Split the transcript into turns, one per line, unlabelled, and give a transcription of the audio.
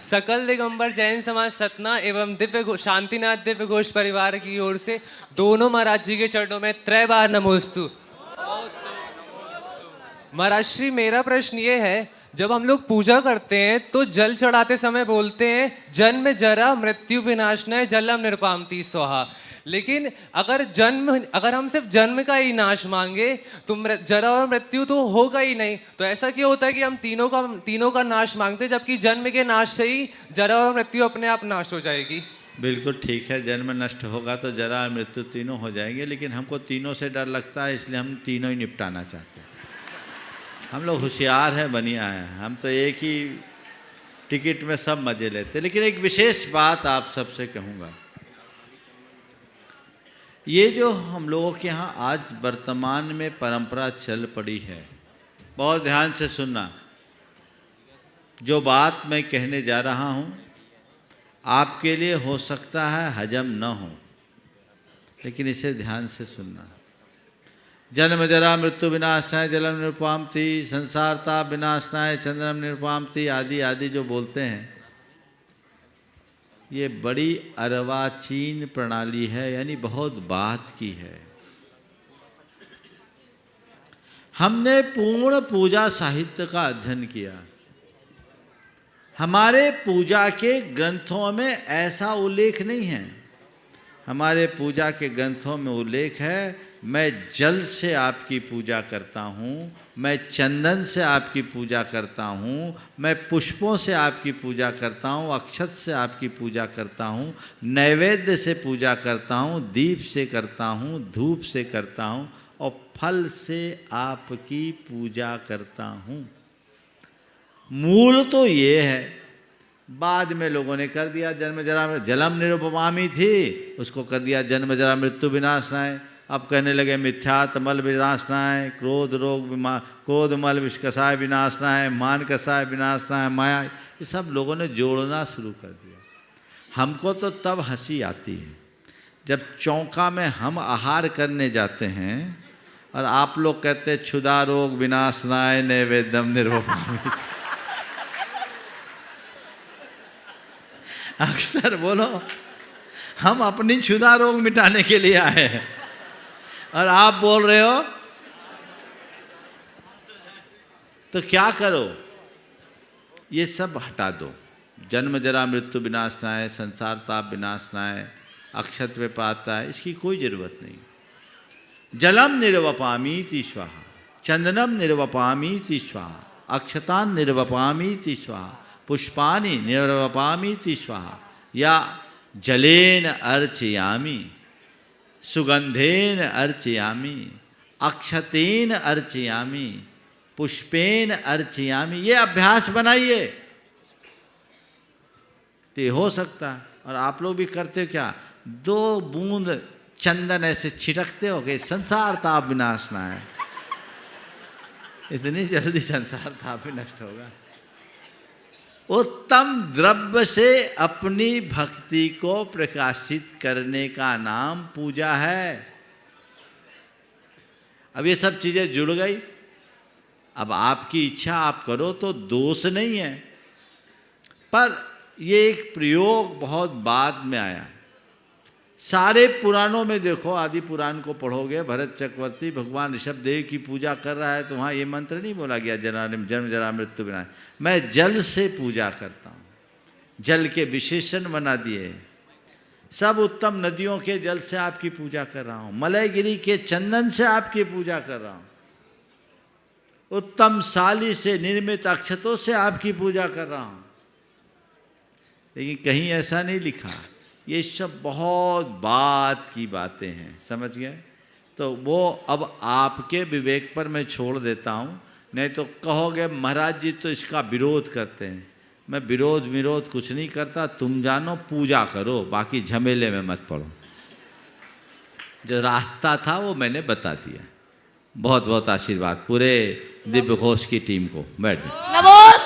सकल दिगंबर जैन समाज सतना एवं शांतिनाथ दिव्य घोष परिवार की ओर से दोनों महाराज जी के चरणों में 3 बार नमोस्तु। महाराज श्री, मेरा प्रश्न ये है, जब हम लोग पूजा करते हैं तो जल चढ़ाते समय बोलते हैं जन्म जरा मृत्यु विनाशनाय जलम निरपामति स्वाहा, लेकिन अगर हम सिर्फ जन्म का ही नाश मांगे तो जरा और मृत्यु तो होगा ही नहीं। तो ऐसा क्यों होता है कि हम तीनों का नाश मांगते हैं, जबकि जन्म के नाश से ही जरा और मृत्यु अपने आप नाश हो जाएगी?
बिल्कुल ठीक है, जन्म नष्ट होगा तो जरा और मृत्यु तीनों हो जाएंगे, लेकिन हमको तीनों से डर लगता है, इसलिए हम तीनों ही निपटाना चाहते हैं। हम लोग होशियार हैं, बनिया हैं, हम तो एक ही टिकट में सब मजे लेते हैं। लेकिन एक विशेष बात आप सबसे कहूँगा, ये जो हम लोगों के यहाँ आज वर्तमान में परंपरा चल पड़ी है, बहुत ध्यान से सुनना। जो बात मैं कहने जा रहा हूँ आपके लिए हो सकता है हजम न हो, लेकिन इसे ध्यान से सुनना। जन्म जरा मृत्यु विनाशनाय जलम निरुपामति, संसार ताप विनाशनाय चंद्रम निरुपामति आदि आदि जो बोलते हैं, ये बड़ी अर्वाचीन प्रणाली है, यानी बहुत बात की है। हमने पूर्ण पूजा साहित्य का अध्ययन किया। हमारे पूजा के ग्रंथों में ऐसा उल्लेख नहीं है। हमारे पूजा के ग्रंथों में उल्लेख है, मैं जल से आपकी पूजा करता हूँ, मैं चंदन से आपकी पूजा करता हूँ, मैं पुष्पों से आपकी पूजा करता हूँ, अक्षत से आपकी पूजा करता हूँ, नैवेद्य से पूजा करता हूँ, दीप से करता हूँ, धूप से करता हूँ और फल से आपकी पूजा करता हूँ। मूल तो ये है, बाद में लोगों ने कर दिया जन्म जरा जलम निरुपमामि थी, उसको कर दिया जन्म जरा मृत्यु विनाशनाय। अब कहने लगे मिथ्यात मल विनाशनाय, क्रोध मल विषकसाय विनाशनाय, मान कसाय विनाशनाय, माया, ये सब लोगों ने जोड़ना शुरू कर दिया। हमको तो तब हंसी आती है जब चौका में हम आहार करने जाते हैं और आप लोग कहते हैं क्षुधा रोग विनाशनाय नैवेद्यम निरुपमामि। अक्सर बोलो, हम अपनी क्षुधा रोग मिटाने के लिए आए हैं और आप बोल रहे हो, तो क्या करो, ये सब हटा दो। जन्म जरा मृत्यु विनाशनाय, संसार ताप विनाशनाय, अक्षत विपाताय, इसकी कोई जरूरत नहीं। जलम निर्वपामीति स्वाहा, चंदनम निर्वपामीति स्वाहा, अक्षतान निर्वपामीति स्वाहा, पुष्पानि निर्वपामीति स्वाहा, या जलेन अर्चयामि, सुगंधेन अर्चयामि, अक्षतेन अर्चयामि, पुष्पेन अर्चयामि, ये अभ्यास बनाइए तो हो सकता है। और आप लोग भी करते हो क्या, 2 बूंद चंदन ऐसे छिड़कते हो कि संसार ताप विनाशनाय, इतनी जल्दी संसार ताप भी नष्ट होगा। उत्तम द्रव्य से अपनी भक्ति को प्रकाशित करने का नाम पूजा है। अब ये सब चीजें जुड़ गई, अब आपकी इच्छा आप करो तो दोष नहीं है, पर ये एक प्रयोग बहुत बाद में आया। सारे पुराणों में देखो, आदि पुराण को पढ़ोगे, भरत चक्रवर्ती भगवान ऋषभदेव की पूजा कर रहा है तो वहाँ ये मंत्र नहीं बोला गया जन्म जरा मृत्यु विनाश। मैं जल से पूजा करता हूँ, जल के विशेषण बना दिए, सब उत्तम नदियों के जल से आपकी पूजा कर रहा हूँ, मलयगिरी के चंदन से आपकी पूजा कर रहा हूँ, उत्तम साली से निर्मित अक्षतों से आपकी पूजा कर रहा हूँ। लेकिन कहीं ऐसा नहीं लिखा, ये सब बहुत बात की बातें हैं, समझ गए? तो वो अब आपके विवेक पर मैं छोड़ देता हूँ, नहीं तो कहोगे महाराज जी तो इसका विरोध करते हैं। मैं विरोध कुछ नहीं करता, तुम जानो, पूजा करो, बाकी झमेले में मत पड़ो। जो रास्ता था वो मैंने बता दिया। बहुत बहुत आशीर्वाद पूरे दिव्य घोष की टीम को। बैठ जाओ।
नमो